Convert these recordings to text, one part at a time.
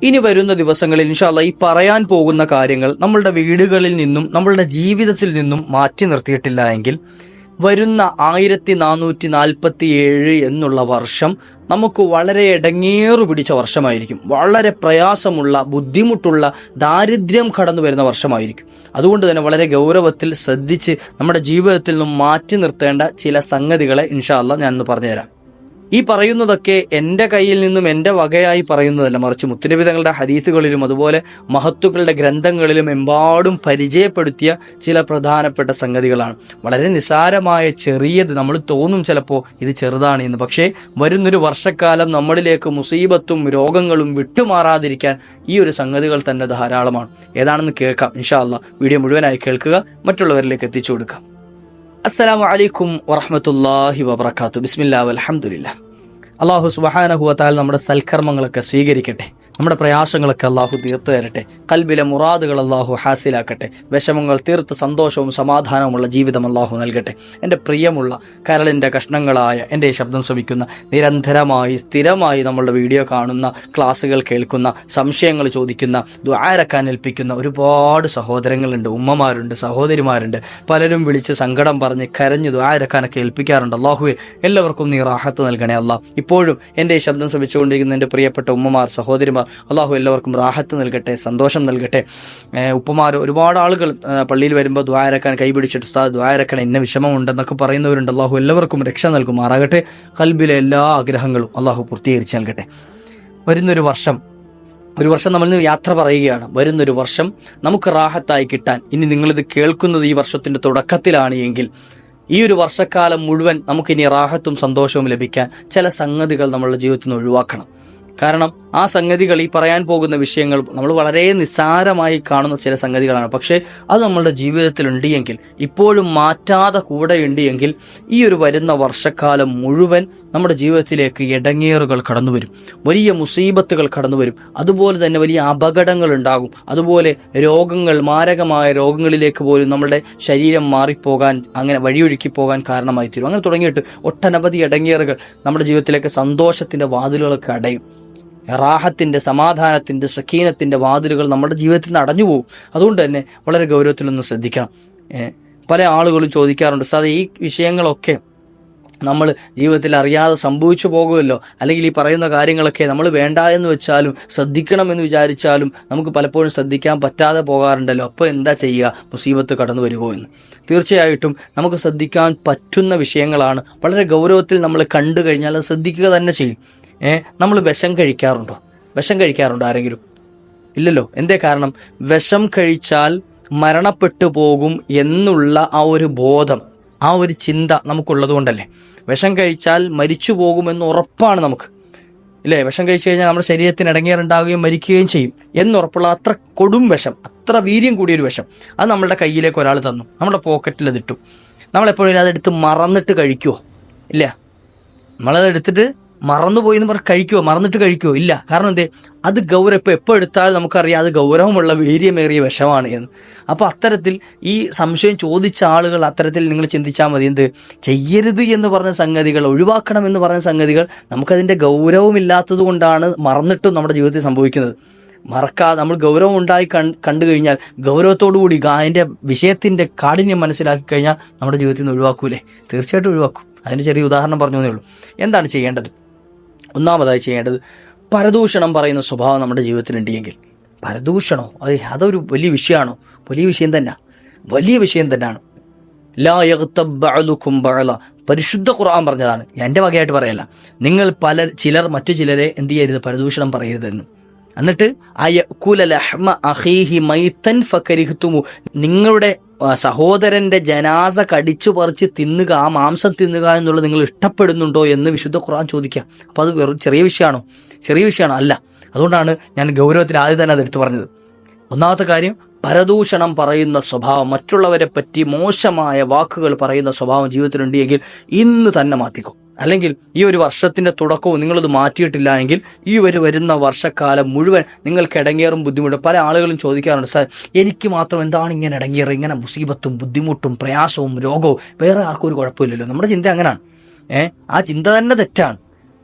ഇനി വരുന്ന ദിവസങ്ങളിൽ ഇൻഷാ അല്ലാഹ് ഈ പറയാൻ പോകുന്ന കാര്യങ്ങൾ നമ്മളുടെ വീടുകളിൽ നിന്നും നമ്മളുടെ ജീവിതത്തിൽ നിന്നും മാറ്റി നിർത്തിയിട്ടില്ല എങ്കിൽ വരുന്ന 1447 എന്നുള്ള വർഷം നമുക്ക് വളരെ ഇടങ്ങേറു പിടിച്ച വർഷമായിരിക്കും. വളരെ പ്രയാസമുള്ള, ബുദ്ധിമുട്ടുള്ള, ദാരിദ്ര്യം കടന്നു വരുന്ന വർഷമായിരിക്കും. അതുകൊണ്ട് തന്നെ വളരെ ഗൗരവത്തിൽ ശ്രദ്ധിച്ച് നമ്മുടെ ജീവിതത്തിൽ നിന്നും മാറ്റി നിർത്തേണ്ട ചില സംഗതികളെ ഇൻഷാ അല്ലാഹ് ഞാനൊന്ന് പറഞ്ഞുതരാം. ഈ പറയുന്നതൊക്കെ എൻ്റെ കയ്യിൽ നിന്നും എൻ്റെ വകയായി പറയുന്നതല്ല, മറിച്ച് മുത്തുനബി തങ്ങളുടെ ഹദീസുകളിലും അതുപോലെ മഹത്തുക്കളുടെ ഗ്രന്ഥങ്ങളിലും എമ്പാടും പരിചയപ്പെടുത്തിയ ചില പ്രധാനപ്പെട്ട സംഗതികളാണ്. വളരെ നിസാരമായ ചെറിയത് നമ്മൾ തോന്നും ചിലപ്പോൾ ഇത് ചെറുതാണ് എന്ന്. പക്ഷേ വരുന്നൊരു വർഷക്കാലം നമ്മളിലേക്ക് മുസീബത്തും രോഗങ്ങളും വിട്ടുമാറാതിരിക്കാൻ ഈ ഒരു സംഗതികൾ തന്നെ ധാരാളമാണ്. ഏതാണെന്ന് കേൾക്കാം ഇൻഷാ അല്ലാഹ്. വീഡിയോ മുഴുവനായി കേൾക്കുക, മറ്റുള്ളവരിലേക്ക് എത്തിച്ചു കൊടുക്കാം. അസ്സലാമു അലൈക്കും വറഹ്മത്തുള്ളാഹി വബറകാതുഹു. ബിസ്മില്ലാഹി വൽഹംദുലില്ലാഹ്. അല്ലാഹു സുബ്ഹാനഹു വ തആല നമ്മുടെ സൽക്കർമ്മങ്ങളൊക്കെ സ്വീകരിക്കട്ടെ. നമ്മുടെ പ്രയാസങ്ങളൊക്കെ അള്ളാഹു തീർത്തു തരട്ടെ. ഖൽബിലെ മുറാദുകൾ അള്ളാഹു ഹാസിലാക്കട്ടെ. വിഷമങ്ങൾ തീർത്ത് സന്തോഷവും സമാധാനവുമുള്ള ജീവിതം അള്ളാഹു നൽകട്ടെ. എൻ്റെ പ്രിയമുള്ള കരളിൻ്റെ കഷ്ണങ്ങളായ എൻ്റെ ഈ ശബ്ദം ശ്രമിക്കുന്ന, നിരന്തരമായി സ്ഥിരമായി നമ്മളുടെ വീഡിയോ കാണുന്ന, ക്ലാസ്സുകൾ കേൾക്കുന്ന, സംശയങ്ങൾ ചോദിക്കുന്ന, ദുആരക്കാൻ ഏൽപ്പിക്കുന്ന ഒരുപാട് സഹോദരങ്ങളുണ്ട്, ഉമ്മമാരുണ്ട്, സഹോദരിമാരുണ്ട്. പലരും വിളിച്ച് സങ്കടം പറഞ്ഞ് കരഞ്ഞ് ദുആരക്കാനൊക്കെ ഏൽപ്പിക്കാറുണ്ട്. അള്ളാഹുവെ എല്ലാവർക്കും നീ റാഹത്ത് നൽകണേ അല്ലാഹ്. ഇപ്പോഴും എൻ്റെ ഈ ശബ്ദം ശ്രമിച്ചുകൊണ്ടിരിക്കുന്ന എൻ്റെ പ്രിയപ്പെട്ട ഉമ്മമാർ, സഹോദരിമാർ, അള്ളാഹു എല്ലാവർക്കും റാഹത്ത് നൽകട്ടെ, സന്തോഷം നൽകട്ടെ. ഉപ്പമാർ, ഒരുപാട് ആളുകൾ പള്ളിയിൽ വരുമ്പോൾ ദ്വാരക്കാൻ കൈപിടിച്ചിട്ട് ഉസ്താദ് ദ്വാരക്കാൻ ഇന്ന വിഷമമുണ്ടെന്നൊക്കെ പറയുന്നവരുണ്ട്. അള്ളാഹു എല്ലാവർക്കും രക്ഷ നൽകുമാറാകട്ടെ. ഖൽബിലെ എല്ലാ ആഗ്രഹങ്ങളും അള്ളാഹു പൂർത്തീകരിച്ച് നൽകട്ടെ. വരുന്നൊരു വർഷം നമ്മൾ യാത്ര പറയുകയാണ്. വരുന്നൊരു വർഷം നമുക്ക് റാഹത്തായി കിട്ടാൻ, ഇനി നിങ്ങളിത് കേൾക്കുന്നത് ഈ വർഷത്തിൻ്റെ തുടക്കത്തിലാണ് എങ്കിൽ ഈ ഒരു വർഷക്കാലം മുഴുവൻ നമുക്കിനി റാഹത്തും സന്തോഷവും ലഭിക്കാൻ ചില സംഗതികൾ നമ്മളുടെ ജീവിതത്തിൽ നിന്ന് ഒഴിവാക്കണം. കാരണം ആ സംഗതികൾ, ഈ പറയാൻ പോകുന്ന വിഷയങ്ങൾ നമ്മൾ വളരെ നിസ്സാരമായി കാണുന്ന ചില സംഗതികളാണ്. പക്ഷേ അത് നമ്മളുടെ ജീവിതത്തിൽ ഉണ്ട് എങ്കിൽ, ഇപ്പോഴും മാറ്റാതെ കൂടെ ഉണ്ട് എങ്കിൽ, ഈ ഒരു വരുന്ന വർഷക്കാലം മുഴുവൻ നമ്മുടെ ജീവിതത്തിലേക്ക് ഇടങ്ങേറുകൾ കടന്നു വരും, വലിയ മുസീബത്തുകൾ കടന്നു വരും, അതുപോലെ തന്നെ വലിയ അപകടങ്ങൾ ഉണ്ടാകും. അതുപോലെ രോഗങ്ങൾ, മാരകമായ രോഗങ്ങളിലേക്ക് പോലും നമ്മുടെ ശരീരം മാറിപ്പോകാൻ, അങ്ങനെ വഴിയൊഴുക്കി പോകാൻ കാരണമായി തീരും. അങ്ങനെ തുടങ്ങിയിട്ട് ഒട്ടനവധി ഇടങ്ങേറുകൾ നമ്മുടെ ജീവിതത്തിലേക്ക് സന്തോഷത്തിൻ്റെ വാതിലുകളൊക്കെ അടയും. റാഹത്തിൻ്റെ, സമാധാനത്തിൻ്റെ, സക്കീനത്തിൻ്റെ വാതിലുകൾ നമ്മുടെ ജീവിതത്തിൽ നിന്ന് അടഞ്ഞു പോകും. അതുകൊണ്ട് തന്നെ വളരെ ഗൗരവത്തിലൊന്ന് ശ്രദ്ധിക്കണം. പല ആളുകളും ചോദിക്കാറുണ്ട്, ഉസ്താദേ ഈ വിഷയങ്ങളൊക്കെ നമ്മൾ ജീവിതത്തിൽ അറിയാതെ സംഭവിച്ചു പോകുമല്ലോ, അല്ലെങ്കിൽ ഈ പറയുന്ന കാര്യങ്ങളൊക്കെ നമ്മൾ വേണ്ട എന്ന് വെച്ചാലും ശ്രദ്ധിക്കണമെന്ന് വിചാരിച്ചാലും നമുക്ക് പലപ്പോഴും ശ്രദ്ധിക്കാൻ പറ്റാതെ പോകാറുണ്ടല്ലോ, അപ്പോൾ എന്താ ചെയ്യുക, മുസീബത്ത് കടന്നു വരുമോ എന്ന്. തീർച്ചയായിട്ടും നമുക്ക് ശ്രദ്ധിക്കാൻ പറ്റുന്ന വിഷയങ്ങളാണ്. വളരെ ഗൗരവത്തിൽ നമ്മൾ കണ്ടു കഴിഞ്ഞാൽ അത് ശ്രദ്ധിക്കുക തന്നെ ചെയ്യും. നമ്മൾ വിഷം കഴിക്കാറുണ്ടോ ആരെങ്കിലും? ഇല്ലല്ലോ. എന്തേ കാരണം? വിഷം കഴിച്ചാൽ മരണപ്പെട്ടു പോകും എന്നുള്ള ആ ഒരു ബോധം, ആ ഒരു ചിന്ത നമുക്കുള്ളത് കൊണ്ടല്ലേ. വിഷം കഴിച്ചാൽ മരിച്ചു പോകുമെന്ന് ഉറപ്പാണ് നമുക്ക്, ഇല്ലേ? വിഷം കഴിച്ചു കഴിഞ്ഞാൽ നമ്മുടെ ശരീരത്തിന് ഇടങ്ങേറുണ്ടാകുകയും മരിക്കുകയും ചെയ്യും എന്നുറപ്പുള്ള അത്ര കൊടും വിഷം, അത്ര വീര്യം കൂടിയൊരു വിഷം, അത് നമ്മളുടെ കയ്യിലേക്ക് ഒരാൾ തന്നു, നമ്മുടെ പോക്കറ്റിൽ അതിട്ടു. നമ്മളെപ്പോഴും അതെടുത്ത് മറന്നിട്ട് കഴിക്കുമോ? ഇല്ല. നമ്മളത് എടുത്തിട്ട് മറന്നുപോയി എന്ന് പറഞ്ഞ് കഴിക്കുമോ? മറന്നിട്ട് കഴിക്കുമോ? ഇല്ല. കാരണം എന്തേ? അത് ഗൗരവം, എപ്പോൾ എടുത്താലും നമുക്കറിയാം അത് ഗൗരവമുള്ള വീര്യമേറിയ വിഷമാണ് എന്ന്. അപ്പോൾ അത്തരത്തിൽ ഈ സംശയം ചോദിച്ച ആളുകൾ അത്തരത്തിൽ നിങ്ങൾ ചിന്തിച്ചാൽ മതി. എന്ത് ചെയ്യരുത് എന്ന് പറഞ്ഞ സംഗതികൾ, ഒഴിവാക്കണം എന്ന് പറഞ്ഞ സംഗതികൾ നമുക്കതിൻ്റെ ഗൗരവമില്ലാത്തത് കൊണ്ടാണ് മറന്നിട്ടും നമ്മുടെ ജീവിതത്തിൽ സംഭവിക്കുന്നത്. മറക്കാതെ നമ്മൾ ഗൗരവം ഉണ്ടായി കണ്ടു കഴിഞ്ഞാൽ, ഗൗരവത്തോടു കൂടി അതിൻ്റെ വിഷയത്തിൻ്റെ കാഠിന്യം മനസ്സിലാക്കി കഴിഞ്ഞാൽ നമ്മുടെ ജീവിതത്തിൽ നിന്ന് ഒഴിവാക്കൂലേ? തീർച്ചയായിട്ടും ഒഴിവാക്കും. അതിന് ചെറിയ ഉദാഹരണം പറഞ്ഞു എന്നേ ഉള്ളൂ. എന്താണ് ചെയ്യേണ്ടത്? ഒന്നാമതായി ചെയ്യേണ്ടത്, പരദൂഷണം പറയുന്ന സ്വഭാവം നമ്മുടെ ജീവിതത്തിലുണ്ട് എങ്കിൽ, പരദൂഷണോ അതൊരു വലിയ വിഷയമാണോ? വലിയ വിഷയം തന്നെയാണ്. ലാ യഗ്തബ് ബഅലുകും ബഅല, പരിശുദ്ധ ഖുർആൻ പറഞ്ഞതാണ്, എൻ്റെ വകയായിട്ട് പറയല്ല. നിങ്ങൾ ചിലർ മറ്റു ചിലരെ എന്ത് ചെയ്യരുത്? പരദൂഷണം പറയരുതെന്ന്. എന്നിട്ട് അയകുല ലഹ്മ അഖീഹി മൈതൻ ഫകരിഹ്തുമു, നിങ്ങളുടെ സഹോദരൻ്റെ ജനാസ കടിച്ചു പറിച്ച് തിന്നുക, ആ മാംസം തിന്നുക എന്നുള്ളത് നിങ്ങൾ ഇഷ്ടപ്പെടുന്നുണ്ടോ എന്ന് വിശുദ്ധ ഖുർആൻ ചോദിക്കുക. അപ്പോൾ അത് വെറും ചെറിയ വിഷയമാണോ? അല്ല. അതുകൊണ്ടാണ് ഞാൻ ഗൗരവത്തിൽ ആദ്യം തന്നെ അത് എടുത്തു പറഞ്ഞത്. ഒന്നാമത്തെ കാര്യം, പരദൂഷണം പറയുന്ന സ്വഭാവം, മറ്റുള്ളവരെ പറ്റി മോശമായ വാക്കുകൾ പറയുന്ന സ്വഭാവം ജീവിതത്തിലുണ്ട് എങ്കിൽ ഇന്ന് തന്നെ മാറ്റിക്കോ. അല്ലെങ്കിൽ ഈ ഒരു വർഷത്തിൻ്റെ തുടക്കവും നിങ്ങളത് മാറ്റിയിട്ടില്ല എങ്കിൽ ഈ വരുന്ന വർഷക്കാലം മുഴുവൻ നിങ്ങൾക്ക് ഇടങ്ങേറും ബുദ്ധിമുട്ടും. പല ആളുകളും ചോദിക്കാറുണ്ട്, സാർ എനിക്ക് മാത്രം എന്താണ് ഇങ്ങനെ ഇടങ്ങേറ്, ഇങ്ങനെ മുസീബത്തും ബുദ്ധിമുട്ടും പ്രയാസവും രോഗവും, വേറെ ആർക്കും ഒരു കുഴപ്പമില്ലല്ലോ. നമ്മുടെ ചിന്ത അങ്ങനെയാണ്. ആ ചിന്ത തന്നെ തെറ്റാണ്.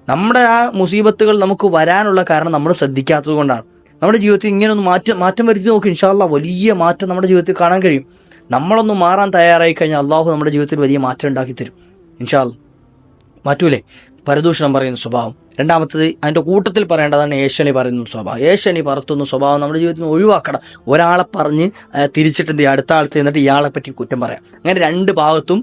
നമ്മുടെ ആ മുസീബത്തുകൾ നമുക്ക് വരാനുള്ള കാരണം നമ്മൾ ശ്രദ്ധിക്കാത്തത് കൊണ്ടാണ്. നമ്മുടെ ജീവിതത്തിൽ ഇങ്ങനെ ഒന്ന് മാറ്റം വരുത്തി നോക്കി, ഇൻഷാ അല്ലാഹ് വലിയ മാറ്റം നമ്മുടെ ജീവിതത്തിൽ കാണാൻ കഴിയും. നമ്മളൊന്ന് മാറാൻ തയ്യാറായി കഴിഞ്ഞാൽ അള്ളാഹു നമ്മുടെ ജീവിതത്തിൽ വലിയ മാറ്റം ഉണ്ടാക്കി തരും ഇൻഷാ അല്ലാഹ്. മാറ്റൂലേ? പരദൂഷണം പറയുന്ന സ്വഭാവം. രണ്ടാമത്തത് അതിൻ്റെ കൂട്ടത്തിൽ പറയേണ്ടതാണ് ഏഷണി പറയുന്ന സ്വഭാവം. ഏഷണി പറത്തുന്ന സ്വഭാവം നമ്മുടെ ജീവിതത്തിൽ ഒഴിവാക്കണം. ഒരാളെ പറഞ്ഞ് തിരിച്ചിട്ട് എന്ത് ചെയ്യുക, അടുത്ത ആളത്ത് എന്നിട്ട് ഇയാളെ പറ്റി കുറ്റം പറയാം. അങ്ങനെ രണ്ട് ഭാഗത്തും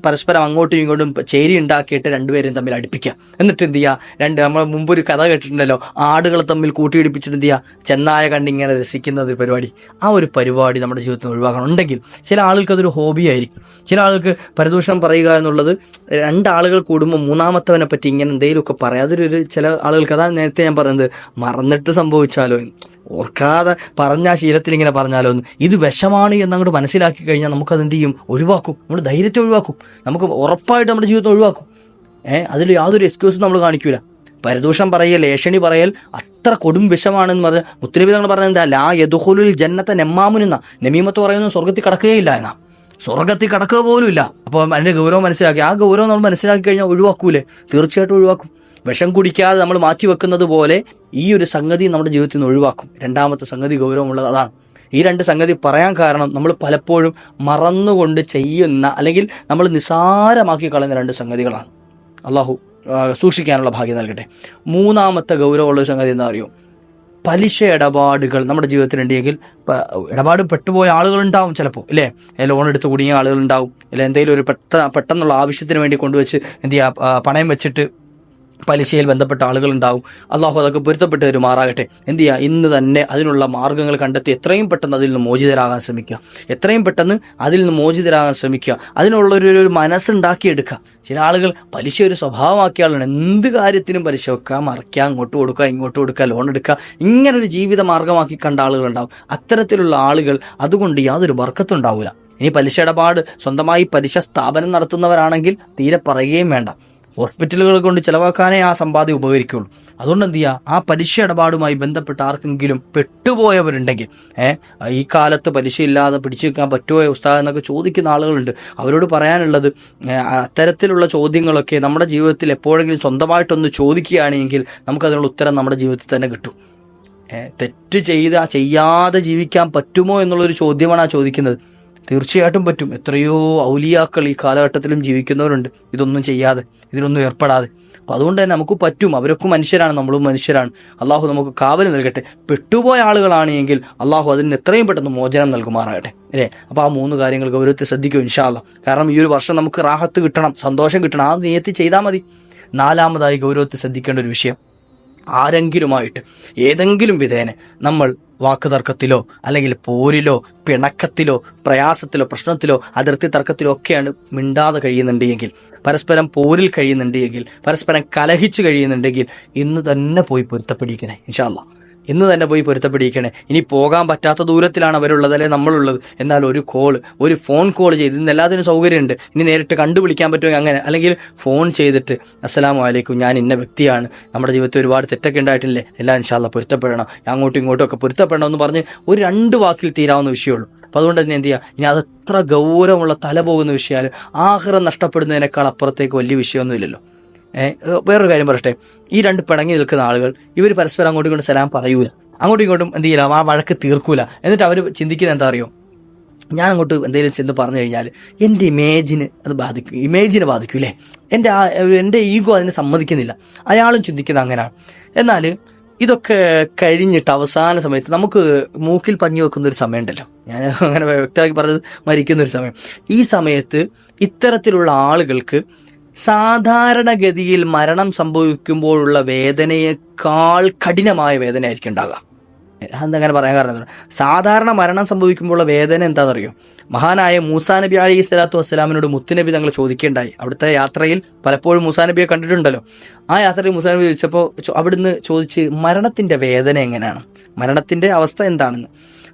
പരസ്പരം അങ്ങോട്ടും ഇങ്ങോട്ടും ചേരി ഉണ്ടാക്കിയിട്ട് രണ്ടുപേരും തമ്മിൽ അടുപ്പിക്കുക. എന്നിട്ട് എന്ത് ചെയ്യുക, നമ്മൾ മുമ്പൊരു കഥ കേട്ടിട്ടുണ്ടല്ലോ, ആടുകളെ തമ്മിൽ കൂട്ടിയിടിപ്പിച്ചിട്ട് എന്ത് ചെയ്യുക, ചെന്നായ കണ്ടിങ്ങനെ രസിക്കുന്ന ഒരു പരിപാടി. ആ ഒരു പരിപാടി നമ്മുടെ ജീവിതത്തിൽ ഒഴിവാക്കണം. ഉണ്ടെങ്കിൽ ചില ആളുകൾക്ക് അതൊരു ഹോബി ആയിരിക്കും. ചില ആളുകൾക്ക് പരദൂഷണം പറയുക എന്നുള്ളത്, രണ്ടാളുകൾ കൂടുമ്പോൾ മൂന്നാമത്തവനെ പറ്റി ഇങ്ങനെ എന്തെങ്കിലുമൊക്കെ പറയാം. അതൊരു ചില ആളുകൾക്ക്, അതാണ് നേരത്തെ ഞാൻ പറയുന്നത്, മറന്നിട്ട് സംഭവിച്ചാലോ, ഓർക്കാതെ പറഞ്ഞ ശീലത്തിൽ ഇങ്ങനെ പറഞ്ഞാലോ എന്ന്, ഇത് വിഷമാണ് എന്നങ്ങോട്ട് മനസ്സിലാക്കി കഴിഞ്ഞാൽ നമുക്കത് എന്ത് ചെയ്യും, ഒഴിവാക്കും. നമ്മൾ ധൈര്യത്തെ ഒഴിവാക്കും. നമുക്ക് ഉറപ്പായിട്ട് നമ്മുടെ ജീവിതം ഒഴിവാക്കും. അതിൽ യാതൊരു എക്സ്ക്യൂസും നമ്മൾ കാണിക്കൂല. പരദൂഷണം പറയൽ, ഏഷണി പറയൽ അത്ര കൊടും വിഷമാണെന്ന് പറഞ്ഞാൽ മുത്തനബി തങ്ങൾ പറയുന്നത് ലാ യദ്ഖുലുൽ ജന്നത നമ്മാമുനെന്ന, നമീമത്ത് പറയുന്നത് സ്വർഗ്ഗത്തിൽ കടക്കുകയില്ല എന്നാ. സ്വർഗ്ഗത്തിൽ കടക്കുക പോലും ഇല്ല. അപ്പോൾ അതിൻ്റെ ഗൗരവം മനസ്സിലാക്കി, ആ ഗൗരവം നമ്മൾ മനസ്സിലാക്കി കഴിഞ്ഞാൽ ഒഴിവാക്കൂലേ? തീർച്ചയായിട്ടും ഒഴിവാക്കും. വിഷം കുടിക്കാതെ നമ്മൾ മാറ്റി വെക്കുന്നത് പോലെ ഈ ഒരു സംഗതി നമ്മുടെ ജീവിതത്തിൽ നിന്ന് ഒഴിവാക്കും. രണ്ടാമത്തെ സംഗതി ഗൗരവമുള്ളത് അതാണ്. ഈ രണ്ട് സംഗതി പറയാൻ കാരണം നമ്മൾ പലപ്പോഴും മറന്നുകൊണ്ട് ചെയ്യുന്ന, അല്ലെങ്കിൽ നമ്മൾ നിസ്സാരമാക്കി കളയുന്ന രണ്ട് സംഗതികളാണ്. അള്ളാഹു സൂക്ഷിക്കാനുള്ള ഭാഗ്യം നൽകട്ടെ. മൂന്നാമത്തെ ഗൗരവമുള്ളൊരു സംഗതി എന്താ അറിയോ? പലിശ ഇടപാടുകൾ നമ്മുടെ ജീവിതത്തിലുണ്ടെങ്കിൽ, ഇടപാട് പെട്ടുപോയ ആളുകളുണ്ടാവും ചിലപ്പോൾ, ഇല്ലേ? ലോൺ എടുത്ത് കുടുങ്ങിയ ആളുകളുണ്ടാവും, ഇല്ല എന്തെങ്കിലും ഒരു പെട്ടെന്നുള്ള ആവശ്യത്തിന് വേണ്ടി കൊണ്ടുവച്ച് എന്ത് ചെയ്യുക, പണയം വെച്ചിട്ട് പലിശയിൽ ബന്ധപ്പെട്ട ആളുകളുണ്ടാവും. അള്ളാഹു അതൊക്കെ പൊരുത്തപ്പെട്ട് തരുമാറാകട്ടെ. എന്ത് ചെയ്യുക, ഇന്ന് തന്നെ അതിനുള്ള മാർഗ്ഗങ്ങൾ കണ്ടെത്തി എത്രയും പെട്ടെന്ന് അതിൽ നിന്ന് മോചിതരാകാൻ ശ്രമിക്കുക. എത്രയും പെട്ടെന്ന് അതിൽ നിന്ന് മോചിതരാകാൻ ശ്രമിക്കുക. അതിനുള്ളൊരു മനസ്സുണ്ടാക്കിയെടുക്കുക. ചില ആളുകൾ പലിശ ഒരു സ്വഭാവമാക്കിയ ആളാണ്. എന്ത് കാര്യത്തിനും പലിശ വെക്കുക, മറിക്കുക, അങ്ങോട്ട് കൊടുക്കുക, ഇങ്ങോട്ട് കൊടുക്കുക, ലോൺ എടുക്കുക, ഇങ്ങനൊരു ജീവിത മാർഗ്ഗമാക്കി കണ്ട ആളുകളുണ്ടാവും. അത്തരത്തിലുള്ള ആളുകൾ അതുകൊണ്ട് യാതൊരു ബർക്കത്തും ഉണ്ടാവില്ല. ഇനി പലിശ ഇടപാട് സ്വന്തമായി പലിശ സ്ഥാപനം നടത്തുന്നവരാണെങ്കിൽ തീരെ പറയുകയും വേണ്ട. ഹോസ്പിറ്റലുകൾ കൊണ്ട് ചിലവാക്കാനേ ആ സമ്പാദ്യം ഉപകരിക്കുള്ളൂ. അതുകൊണ്ട് എന്ത് ചെയ്യുക, ആ പലിശ ഇടപാടുമായി ബന്ധപ്പെട്ട് ആർക്കെങ്കിലും പെട്ടുപോയവരുണ്ടെങ്കിൽ, ഈ കാലത്ത് പലിശ ഇല്ലാതെ പിടിച്ചു വെക്കാൻ പറ്റുമോ ഉസ്താദ് എന്നൊക്കെ ചോദിക്കുന്ന ആളുകളുണ്ട്. അവരോട് പറയാനുള്ളത്, അത്തരത്തിലുള്ള ചോദ്യങ്ങളൊക്കെ നമ്മുടെ ജീവിതത്തിൽ എപ്പോഴെങ്കിലും സ്വന്തമായിട്ടൊന്ന് ചോദിക്കുകയാണെങ്കിൽ നമുക്കതിനുള്ള ഉത്തരം നമ്മുടെ ജീവിതത്തിൽ തന്നെ കിട്ടും. തെറ്റ് ചെയ്യാതെ ജീവിക്കാൻ പറ്റുമോ എന്നുള്ളൊരു ചോദ്യമാണ് ആ ചോദിക്കുന്നത്. തീർച്ചയായിട്ടും പറ്റും. എത്രയോ ഔലിയാക്കൾ ഈ കാലഘട്ടത്തിലും ജീവിക്കുന്നവരുണ്ട് ഇതൊന്നും ചെയ്യാതെ, ഇതിലൊന്നും ഏർപ്പെടാതെ. അപ്പം അതുകൊണ്ട് തന്നെ നമുക്ക് പറ്റും. അവരൊക്കെ മനുഷ്യരാണ്, നമ്മളും മനുഷ്യരാണ്. അള്ളാഹു നമുക്ക് കാവൽ നൽകട്ടെ. പെട്ടുപോയ ആളുകളാണ് എങ്കിൽ അള്ളാഹു അതിന് എത്രയും പെട്ടെന്ന് മോചനം നൽകുമാറാകട്ടെ, അല്ലേ? അപ്പോൾ ആ മൂന്ന് കാര്യങ്ങൾ ഗൗരവത്തിൽ ശ്രദ്ധിക്കും ഇൻഷാ അല്ലാഹ്. കാരണം ഈ ഒരു വർഷം നമുക്ക് റാഹത്ത് കിട്ടണം, സന്തോഷം കിട്ടണം. ആ നിയത്തി ചെയ്താൽ മതി. നാലാമതായി ഗൗരവത്തിൽ ശ്രദ്ധിക്കേണ്ട ഒരു വിഷയം, ആരെങ്കിലുമായിട്ട് ഏതെങ്കിലും വിധേന നമ്മൾ വാക്കുതർക്കത്തിലോ അല്ലെങ്കിൽ പോരിലോ പിണക്കത്തിലോ പ്രയാസത്തിലോ പ്രശ്നത്തിലോ അതിർത്തി തർക്കത്തിലോ ഒക്കെയാണ് മിണ്ടാതെ കഴിയുന്നുണ്ടെങ്കിൽ, പരസ്പരം പോരിൽ കഴിയുന്നുണ്ടെങ്കിൽ, പരസ്പരം കലഹിച്ച് കഴിയുന്നുണ്ടെങ്കിൽ ഇന്ന് തന്നെ പോയി പൊരുത്തപ്പെടിക്കണേ ഇൻഷാ അല്ലാഹ്. ഇന്ന് തന്നെ പോയി പൊരുത്തപ്പെടിക്കണേ. ഇനി പോകാൻ പറ്റാത്ത ദൂരത്തിലാണ് അവരുള്ളത്, അല്ലെങ്കിൽ നമ്മളുള്ളത്. എന്നാൽ ഒരു ഫോൺ കോൾ ചെയ്ത്, ഇന്ന് എല്ലാത്തിനും സൗകര്യമുണ്ട്. ഇനി നേരിട്ട് കണ്ടുപിടിക്കാൻ പറ്റുമെങ്കിൽ അങ്ങനെ, അല്ലെങ്കിൽ ഫോൺ ചെയ്തിട്ട് അസ്സലാമു അലൈക്കും, ഞാൻ ഇന്ന വ്യക്തിയാണ്, നമ്മുടെ ജീവിതത്തിൽ ഒരുപാട് തെറ്റൊക്കെ ഉണ്ടായിട്ടില്ലേ, എല്ലാം ഇൻഷാ അല്ലാഹ് പൊരുത്തപ്പെടണം, അങ്ങോട്ടും ഇങ്ങോട്ടും ഒക്കെ പൊരുത്തപ്പെടണം എന്ന് പറഞ്ഞ് ഒരു 2 വാക്കിൽ തീരാവുന്ന വിഷയമുള്ളൂ. അപ്പോൾ അതുകൊണ്ട് തന്നെ എന്ത് ചെയ്യുക, ഇനി അതെത്ര ഗൗരവമുള്ള തല പോകുന്ന വിഷയമായാലും ആഖിറത്ത് നഷ്ടപ്പെടുന്നതിനേക്കാൾ അപ്പുറത്തേക്ക് വലിയ വിഷയമൊന്നുമില്ലല്ലോ. വേറൊരു കാര്യം പറയട്ടെ, ഈ 2 പിണങ്ങി നിൽക്കുന്ന ആളുകൾ ഇവർ പരസ്പരം അങ്ങോട്ടും ഇങ്ങോട്ടും സലാം പറയൂല, അങ്ങോട്ടും ഇങ്ങോട്ടും എന്ത് ചെയ്യില്ല, ആ വഴക്ക് തീർക്കൂല. എന്നിട്ട് അവർ ചിന്തിക്കുന്നത് എന്താ അറിയോ, ഞാൻ അങ്ങോട്ട് എന്തെങ്കിലും ചെന്ന് പറഞ്ഞു കഴിഞ്ഞാൽ എൻ്റെ ഇമേജിനെ ബാധിക്കൂലേ, എൻ്റെ ഈഗോ അതിനെ സമ്മതിക്കുന്നില്ല. അയാളും ചിന്തിക്കുന്നത് അങ്ങനെയാണ്. എന്നാൽ ഇതൊക്കെ കഴിഞ്ഞിട്ട് അവസാന സമയത്ത് നമുക്ക് മൂക്കിൽ പഞ്ഞി വെക്കുന്നൊരു സമയമുണ്ടല്ലോ, ഞാൻ അങ്ങനെ വ്യക്തമാക്കി പറഞ്ഞത് മരിക്കുന്നൊരു സമയം. ഈ സമയത്ത് ഇത്തരത്തിലുള്ള ആളുകൾക്ക് സാധാരണഗതിയിൽ മരണം സംഭവിക്കുമ്പോഴുള്ള വേദനയേക്കാൾ കഠിനമായ വേദനയായിരിക്കും ഉണ്ടാകുക. അതെന്തങ്ങനെ പറയാൻ കാരണം, സാധാരണ മരണം സംഭവിക്കുമ്പോഴുള്ള വേദന എന്താണെന്നറിയോ? മഹാനായ മൂസാ നബി അലൈഹി സ്വലാത്തു വസ്സലാമിനോട് മുത്തുനബി തങ്ങൾ ചോദിക്കേണ്ടായി. അവിടുത്തെ യാത്രയിൽ പലപ്പോഴും മൂസാ നബിയെ കണ്ടിട്ടുണ്ടല്ലോ. ആ യാത്രയിൽ മൂസാ നബി ചോദിച്ചപ്പോൾ അവിടുന്ന് ചോദിച്ച് മരണത്തിൻ്റെ വേദന എങ്ങനെയാണ്, മരണത്തിൻ്റെ അവസ്ഥ എന്താണെന്ന്.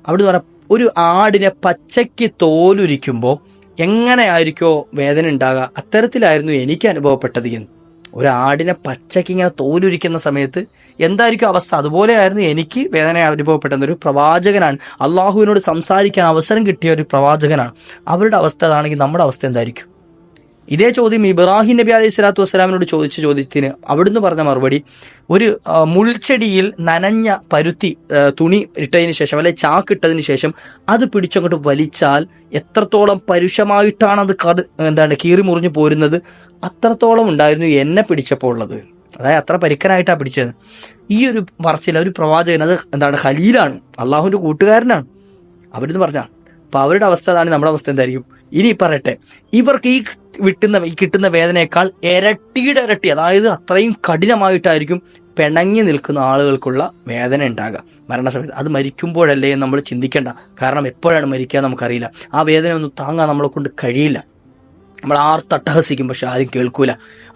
അവിടുന്ന് പറഞ്ഞ, ഒരു ആടിനെ പച്ചയ്ക്ക് തോലുരിക്കുമ്പോൾ എങ്ങനെയായിരിക്കോ വേദന ഉണ്ടാകുക, അത്തരത്തിലായിരുന്നു എനിക്ക് അനുഭവപ്പെട്ടത് എന്ന്. ഒരാടിനെ പച്ചയ്ക്ക് ഇങ്ങനെ തോലുരിക്കുന്ന സമയത്ത് എന്തായിരിക്കും അവസ്ഥ, അതുപോലെയായിരുന്നു എനിക്ക് വേദന അനുഭവപ്പെട്ടത്. ഒരു പ്രവാചകനാണ്, അള്ളാഹുവിനോട് സംസാരിക്കാൻ അവസരം കിട്ടിയ ഒരു പ്രവാചകനാണ്. അവരുടെ അവസ്ഥ അതാണെങ്കിൽ നമ്മുടെ അവസ്ഥ എന്തായിരിക്കും? ഇതേ ചോദ്യം ഇബ്രാഹിം നബി അലൈഹി സ്വലാത്തു വസ്സലാമിനോട് ചോദിച്ച ചോദ്യത്തിന് അവിടുന്ന് പറഞ്ഞ മറുപടി, ഒരു മുൾച്ചെടിയിൽ നനഞ്ഞ പരുത്തി തുണി ഇട്ടതിന് ശേഷം അല്ലെ ചാക്കിട്ടതിന് ശേഷം അത് പിടിച്ചങ്ങോട്ട് വലിച്ചാൽ എത്രത്തോളം പരുഷമായിട്ടാണ് അത് കീറി മുറിഞ്ഞു പോരുന്നത്, അത്രത്തോളം ഉണ്ടായിരുന്നു എന്നെ പിടിച്ചപ്പോൾ ഉള്ളത്. അതായത് അത്ര പരിക്കനായിട്ടാണ് പിടിച്ചത്. ഈ ഒരു പറച്ചിൽ ഒരു പ്രവാചകൻ, അത് ഖലീലാണ്, അള്ളാഹുവിൻ്റെ കൂട്ടുകാരനാണ്, അവിടുന്ന് പറഞ്ഞാണ്. അപ്പോൾ അവരുടെ അവസ്ഥ അതാണ്, നമ്മുടെ അവസ്ഥ എന്തായിരിക്കും? ഇനി പറയട്ടെ, ഇവർക്ക് ഈ കിട്ടുന്ന വേദനയേക്കാൾ ഇരട്ടിയുടെ ഇരട്ടി, അതായത് അത്രയും കഠിനമായിട്ടായിരിക്കും പിണങ്ങി നിൽക്കുന്ന ആളുകൾക്കുള്ള വേദന ഉണ്ടാകുക മരണസമയത്ത്. അത് മരിക്കുമ്പോഴല്ലേ നമ്മൾ ചിന്തിക്കേണ്ട, കാരണം എപ്പോഴാണ് മരിക്കുക നമുക്കറിയില്ല. ആ വേദന ഒന്നും താങ്ങാൻ നമ്മളെ കൊണ്ട് കഴിയില്ല. നമ്മൾ ആർത്തട്ടഹസിക്കും, പക്ഷെ ആരും കേൾക്കൂല.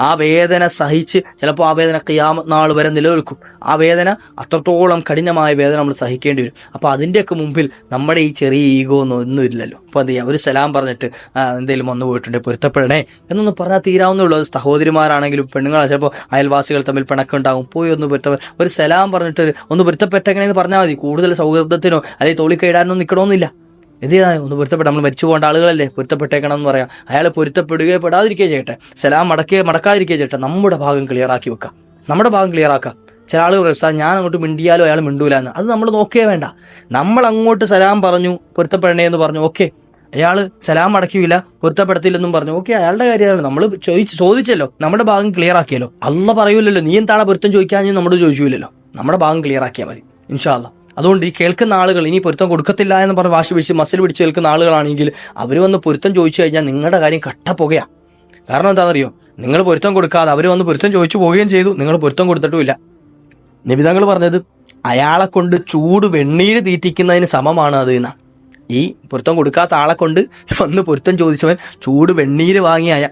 ആ വേദന സഹിച്ച് ചിലപ്പോൾ ആ വേദന ഖിയാമത്ത് നാൾ വരെ നിലനിൽക്കും. ആ വേദന അത്രത്തോളം കഠിനമായ വേദന നമ്മൾ സഹിക്കേണ്ടി വരും. അപ്പോൾ അതിൻ്റെയൊക്കെ മുമ്പിൽ നമ്മുടെ ഈ ചെറിയ ഈഗോ ഒന്നും ഇല്ലല്ലോ. അപ്പോൾ എന്ത് ചെയ്യുക, ഒരു സലാം പറഞ്ഞിട്ട് എന്തെങ്കിലും വന്നു പോയിട്ടുണ്ടെങ്കിൽ പൊരുത്തപ്പെടണേ എന്നൊന്ന് പറഞ്ഞാൽ തീരാവുന്നേ ഉള്ളൂ. അത് സഹോദരിമാരാണെങ്കിലും പെണ്ണുങ്ങളാണ്, ചിലപ്പോൾ അയൽവാസികൾ തമ്മിൽ പിണക്കുണ്ടാകും, പോയി ഒന്ന് ഒരു സലാം പറഞ്ഞിട്ട് ഒന്ന് പൊരുത്തപ്പെട്ടെങ്ങനെയെന്ന് പറഞ്ഞാൽ മതി. കൂടുതൽ സൗഹൃദത്തിനോ അല്ലെങ്കിൽ തോളിക്കയിടാനോ നിൽക്കണമെന്നില്ല. ഒന്ന് പൊരുത്തപ്പെട്ട, നമ്മൾ മരിച്ചു പോകേണ്ട ആളുകളല്ലേ, പൊരുത്തപ്പെട്ടേക്കണം എന്ന് പറയാം. അയാൾ പൊരുത്തപ്പെടുകയോ പെടാതിരിക്കുകയോ ചെയ്യട്ടെ, സലാം മടക്കാതിരിക്കുകയോ ചെയ്യട്ടെ. നമ്മുടെ ഭാഗം ക്ലിയറാക്കി വെക്കാം, നമ്മുടെ ഭാഗം ക്ലിയറാക്കാം. ചില ആളുകൾ പറയും, ഞാൻ അങ്ങോട്ട് മിണ്ടിയാലോ അയാൾ മിണ്ടൂല എന്ന്. അത് നമ്മൾ നോക്കിയേ വേണ്ട. നമ്മൾ അങ്ങോട്ട് സലാം പറഞ്ഞു, പൊരുത്തപ്പെടണേ എന്ന് പറഞ്ഞു, ഓക്കെ. അയാൾ സലാം അടക്കിയില്ല, പൊരുത്തപ്പെടുത്തില്ലെന്നും പറഞ്ഞു, ഓക്കെ, അയാളുടെ കാര്യമാണ്. നമ്മൾ ചോദിച്ചല്ലോ, നമ്മുടെ ഭാഗം ക്ലിയർ ആക്കിയല്ലോ. അല്ല പറയൂലല്ലോ, നീ എന്താണ് പൊരുത്തം ചോദിക്കാൻ നമ്മൾ ചോദിക്കൂലല്ലോ. നമ്മുടെ ഭാഗം ക്ലിയർ ആക്കിയാൽ മതി, ഇൻഷാ അല്ലാ. അതുകൊണ്ട് ഈ കേൾക്കുന്ന ആളുകൾ ഇനി പൊരുത്തം കൊടുക്കത്തില്ല എന്ന് പറഞ്ഞ് വാശി പിടിച്ച് മസിൽ പിടിച്ച് കേൾക്കുന്ന ആളുകളാണെങ്കിൽ അവർ വന്ന് പൊരുത്തം ചോദിച്ചു കഴിഞ്ഞാൽ നിങ്ങളുടെ കാര്യം കട്ടപ്പുകയാണ്. കാരണം എന്താണെന്നറിയോ, നിങ്ങൾ പൊരുത്തം കൊടുക്കാതെ അവർ വന്ന് പൊരുത്തം ചോദിച്ചു പോവുകയും ചെയ്തു, നിങ്ങൾ പൊരുത്തം കൊടുത്തിട്ടുമില്ല. നബി തങ്ങൾ പറഞ്ഞത് അയാളെ കൊണ്ട് ചൂട് വെണ്ണീര് തീറ്റിക്കുന്നതിന് സമമാണ് അത് എന്നാണ്. ഈ പൊരുത്തം കൊടുക്കാത്ത ആളെ കൊണ്ട് വന്ന് പൊരുത്തം ചോദിച്ചവൻ ചൂട് വെണ്ണീര്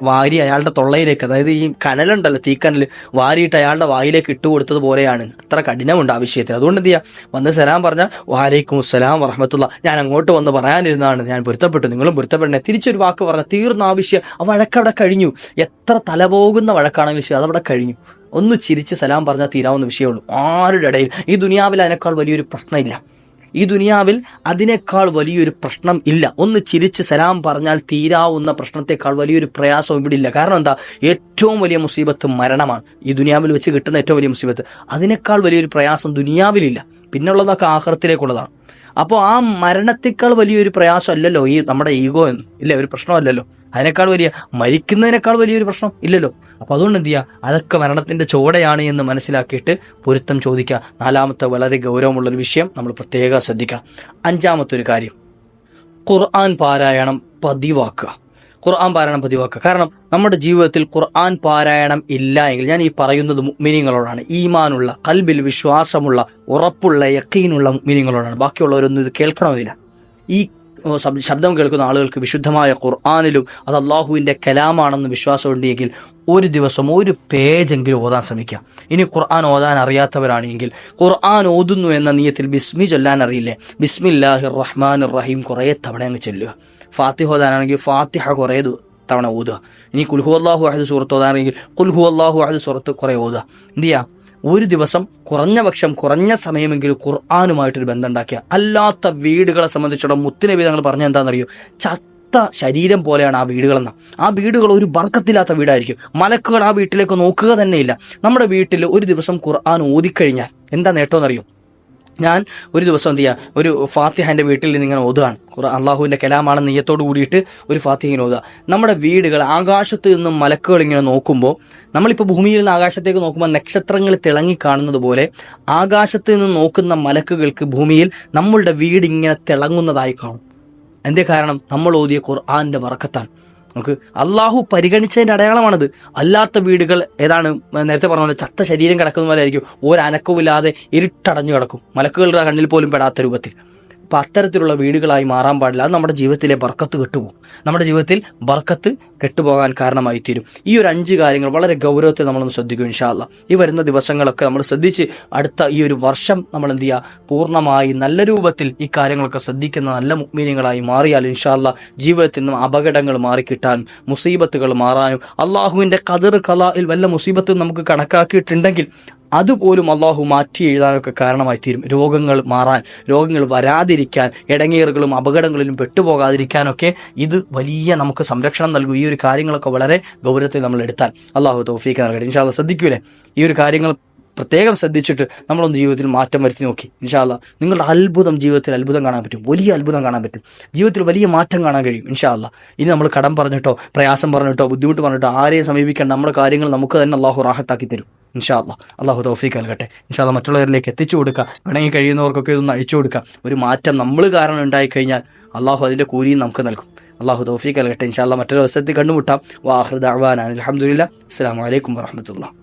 വാരി അയാളുടെ തൊള്ളയിലേക്ക്, അതായത് ഈ കനലുണ്ടല്ലോ, തീക്കനൽ വാരിയിട്ട് അയാളുടെ വായിലേക്ക് ഇട്ട് കൊടുത്തത് പോലെയാണ്. അത്ര കഠിനമുണ്ട് ആ വിഷയത്തിൽ. അതുകൊണ്ട് എന്ത് ചെയ്യുക, വന്ന് സലാം പറഞ്ഞാൽ വഅലൈക്കും അസ്സലാം വറഹ്മത്തുള്ളാഹ്, ഞാൻ അങ്ങോട്ട് വന്ന് പറയാനിരുന്നതാണ്, ഞാൻ പൊരുത്തപ്പെട്ടു, നിങ്ങളും പൊരുത്തപ്പെടണേ, തിരിച്ചൊരു വാക്ക് പറഞ്ഞാൽ തീർന്ന ആ വിഷയം. ആ വഴക്കവിടെ കഴിഞ്ഞു. എത്ര തലപോകുന്ന വഴക്കാണെങ്കിലും ശരി, അതവിടെ കഴിഞ്ഞു. ഒന്ന് ചിരിച്ച് സലാം പറഞ്ഞാൽ തീരാവുന്ന വിഷയമുള്ളൂ. ആരുടെ ഇടയിൽ ഈ ദുനിയാവിൽ അതിനേക്കാൾ വലിയൊരു പ്രശ്നമില്ല. ഈ ദുനിയാവിൽ അതിനേക്കാൾ വലിയൊരു പ്രശ്നം ഇല്ല. ഒന്ന് ചിരിച്ച് സലാം പറഞ്ഞാൽ തീരാവുന്ന പ്രശ്നത്തെക്കാൾ വലിയൊരു പ്രയാസം ഇവിടെ ഇല്ല. കാരണം എന്താ, ഏറ്റവും വലിയ മുസീബത്ത് മരണമാണ്. ഈ ദുനിയാവിൽ വെച്ച് കിട്ടുന്ന ഏറ്റവും വലിയ മുസീബത്ത്. അതിനേക്കാൾ വലിയൊരു പ്രയാസം ദുനിയാവിലില്ല. പിന്നുള്ളതൊക്കെ ആഖിറത്തിലേക്കുള്ളതാണ്. അപ്പോൾ ആ മരണത്തെക്കാൾ വലിയൊരു പ്രയാസം അല്ലല്ലോ ഈ നമ്മുടെ ഈഗോ എന്ന്, ഇല്ലേ, ഒരു പ്രശ്നമല്ലല്ലോ. അതിനേക്കാൾ വലിയ മരിക്കുന്നതിനേക്കാൾ വലിയൊരു പ്രശ്നം ഇല്ലല്ലോ. അപ്പോൾ അതുകൊണ്ട് എന്ത് ചെയ്യുക, അതൊക്കെ മരണത്തിൻ്റെ ചോടയാണ് എന്ന് മനസ്സിലാക്കിയിട്ട് പൊരുത്തം ചോദിക്കുക. നാലാമത്തെ വളരെ ഗൗരവമുള്ളൊരു വിഷയം നമ്മൾ പ്രത്യേകം ശ്രദ്ധിക്കണം. അഞ്ചാമത്തെ ഒരു കാര്യം, ഖുർആൻ പാരായണം പതിവാക്കുക. ഖുർആൻ പാരായണം പതിവാക്കുക. കാരണം നമ്മുടെ ജീവിതത്തിൽ ഖുർആൻ പാരായണം ഇല്ല എങ്കിൽ, ഞാൻ ഈ പറയുന്നത് മുഅ്മിനീങ്ങളോടാണ്, ഈമാനുള്ള, ഖൽബിൽ വിശ്വാസമുള്ള, ഉറപ്പുള്ള, യഖീനുള്ള മുഅ്മിനീങ്ങളോടാണ്. ബാക്കിയുള്ളവരൊന്നും ഇത് കേൾക്കണമെന്നില്ല. ഈ ശബ്ദം കേൾക്കുന്ന ആളുകൾക്ക് വിശുദ്ധമായ ഖുർആനിലും അത് അള്ളാഹുവിൻ്റെ കലാമാണെന്ന് വിശ്വാസമുണ്ടെങ്കിൽ ഒരു ദിവസം ഒരു പേജെങ്കിലും ഓതാൻ ശ്രമിക്കുക. ഇനി ഖുർആൻ ഓതാൻ അറിയാത്തവരാണെങ്കിൽ ഖുർആൻ ഓതുന്നു എന്ന നിയത്തിൽ ബിസ്മി ചൊല്ലാൻ അറിയില്ലേ, ബിസ്മില്ലാഹിർ റഹ്മാനിർ റഹീം കുറേ തവണ അങ്ങ് ചൊല്ലുക. ഫാത്തിഹ ഓതാനാണെങ്കിൽ ഫാത്തിഹ കുറേ തവണ ഓതുക. ഇനി കുൽ ഹുവല്ലാഹു അഹദ് സൂറത്ത് ഓതാനാണെങ്കിൽ കുൽ ഹുവല്ലാഹു അഹദ് സൂറത്ത് കുറേ ഓതുക. എന്ത് ചെയ്യുക, ഒരു ദിവസം കുറഞ്ഞ സമയമെങ്കിലും ഖുർആനുമായിട്ടൊരു ബന്ധം ഉണ്ടാക്കുക. അല്ലാത്ത വീടുകളെ സംബന്ധിച്ചിടത്തോളം മുത്തുനബി തങ്ങൾ പറഞ്ഞ എന്താണെന്നറിയോ, ചത്ത ശരീരം പോലെയാണ് ആ വീടുകളെന്ന്. ആ വീടുകൾ ഒരു ബർക്കത്തില്ലാത്ത വീടായിരിക്കും. മലക്കുകൾ ആ വീട്ടിലേക്ക് നോക്കുക തന്നെയില്ല. നമ്മുടെ വീട്ടിൽ ഒരു ദിവസം ഖുർആൻ ഓതിക്കഴിഞ്ഞാൽ എന്താ നേട്ടമെന്നറിയോ, ഞാൻ ഒരു ദിവസം എന്ത് ചെയ്യുക, ഒരു ഫാത്തിഹ എൻ്റെ വീട്ടിൽ നിന്ന് ഇങ്ങനെ ഓതുകയാണ്. അള്ളാഹുവിൻ്റെ കലാമാണെന്ന് നെയ്യത്തോട് കൂടിയിട്ട് ഒരു ഫാത്തിഹ ഇങ്ങനെ ഓതുക. നമ്മുടെ വീടുകൾ ആകാശത്ത് നിന്നും മലക്കുകൾ ഇങ്ങനെ നോക്കുമ്പോൾ, നമ്മളിപ്പോൾ ഭൂമിയിൽ നിന്ന് ആകാശത്തേക്ക് നോക്കുമ്പോൾ നക്ഷത്രങ്ങൾ തിളങ്ങി കാണുന്നത് പോലെ ആകാശത്ത് നിന്ന് നോക്കുന്ന മലക്കുകൾക്ക് ഭൂമിയിൽ നമ്മളുടെ വീട് ഇങ്ങനെ തിളങ്ങുന്നതായി കാണും. എന്തേ കാരണം, നമ്മൾ ഓതിയ ഖുർആൻ്റെ ബറക്കത്താണ്. നമുക്ക് അള്ളാഹു പരിഗണിച്ചതിൻ്റെ അടയാളമാണിത്. അല്ലാത്ത വീടുകൾ ഏതാണ്, നേരത്തെ പറഞ്ഞ പോലെ ചത്ത ശരീരം കിടക്കുന്ന പോലെ ആയിരിക്കും, ഒരനക്കവുമില്ലാതെ ഇരുട്ടടഞ്ഞു കിടക്കും, മലക്കുകളുടെ കണ്ണിൽ പോലും പെടാത്ത രൂപത്തിൽ. അപ്പം അത്തരത്തിലുള്ള വീടുകളായി മാറാൻ പാടില്ല. അത് നമ്മുടെ ജീവിതത്തിലെ ബർക്കത്ത് കെട്ടുപോകും. നമ്മുടെ ജീവിതത്തിൽ ബർക്കത്ത് കെട്ടുപോകാൻ കാരണമായി തീരും. ഈ ഒരു 5 കാര്യങ്ങൾ വളരെ ഗൗരവത്തിൽ നമ്മളൊന്ന് ശ്രദ്ധിക്കും ഇൻഷാ അല്ലാ. ഈ വരുന്ന ദിവസങ്ങളൊക്കെ നമ്മൾ ശ്രദ്ധിച്ച് അടുത്ത ഈ ഒരു വർഷം നമ്മൾ എന്ത് ചെയ്യുക, പൂർണ്ണമായി നല്ല രൂപത്തിൽ ഈ കാര്യങ്ങളൊക്കെ ശ്രദ്ധിക്കുന്ന നല്ല മുഅ്മിനീങ്ങളായി മാറിയാൽ ഇൻഷാ അല്ലാ ജീവിതത്തിൽ നിന്നും അപകടങ്ങൾ മാറിക്കിട്ടാനും മുസീബത്തുകൾ മാറാനും, അള്ളാഹുവിൻ്റെ ഖദർ ഖലാഇൽ വല്ല മുസീബത്തും നമുക്ക് കണക്കാക്കിയിട്ടുണ്ടെങ്കിൽ അതുപോലും അള്ളാഹു മാറ്റി എഴുതാനൊക്കെ കാരണമായി തീരും. രോഗങ്ങൾ മാറാൻ, രോഗങ്ങൾ വരാതിരിക്കാൻ, ഇടങ്ങേറുകളും അപകടങ്ങളിലും പെട്ടുപോകാതിരിക്കാനൊക്കെ ഇത് വലിയ നമുക്ക് സംരക്ഷണം നൽകും. ഈ ഒരു കാര്യങ്ങളൊക്കെ വളരെ ഗൗരവത്തിൽ നമ്മൾ എടുത്താൽ അള്ളാഹു തൗഫീഖ് നൽകട്ടെ. ഇൻഷാ അല്ലാഹ് ശ്രദ്ധിക്കൂലേ, ഈ ഒരു കാര്യങ്ങൾ പ്രത്യേകം ശ്രദ്ധിച്ചിട്ട് നമ്മളൊന്ന് ജീവിതത്തിൽ മാറ്റം വരുത്തി നോക്കി. ഇൻഷാ അല്ലാഹ് നിങ്ങളുടെ ജീവിതത്തിൽ അത്ഭുതം കാണാൻ പറ്റും, വലിയ അത്ഭുതം കാണാൻ പറ്റും, ജീവിതത്തിൽ വലിയ മാറ്റം കാണാൻ കഴിയും ഇൻഷാ അല്ലാഹ്. ഇനി നമ്മൾ കടം പറഞ്ഞിട്ടോ പ്രയാസം പറഞ്ഞിട്ടോ ബുദ്ധിമുട്ട് പറഞ്ഞിട്ടോ ആരെയും സമീപിക്കേണ്ട, നമ്മുടെ കാര്യങ്ങൾ നമുക്ക് തന്നെ അള്ളാഹു റാഹത്താക്കി തരും ഇൻഷാ അല്ലാഹ്. അള്ളാഹു തൗഫീഖ് നൽകട്ടെ. ഇൻഷാ അല്ലാഹ് മറ്റുള്ളവരിലേക്ക് എത്തിച്ചു കൊടുക്കുക, വേണമെങ്കിൽ കഴിയുന്നവർക്കൊക്കെ ഇതൊന്ന് അയച്ചു കൊടുക്കുക. ഒരു മാറ്റം നമ്മൾ കാരണം ഉണ്ടായിക്കഴിഞ്ഞാൽ അള്ളാഹു അതിൻ്റെ കൂലിയും നമുക്ക് നൽകും. അള്ളാഹു തൗഫീഖ് നൽകട്ടെ. ഇൻഷാ അല്ലാഹ് മറ്റൊരു അവസരത്തിൽ കണ്ടുമുട്ടാം. വാഖിറു ദഅ്വാനാ അൽഹംദുലില്ലാഹ്. അസ്സലാമു അലൈക്കും വറഹ്മത്തുള്ളാഹി.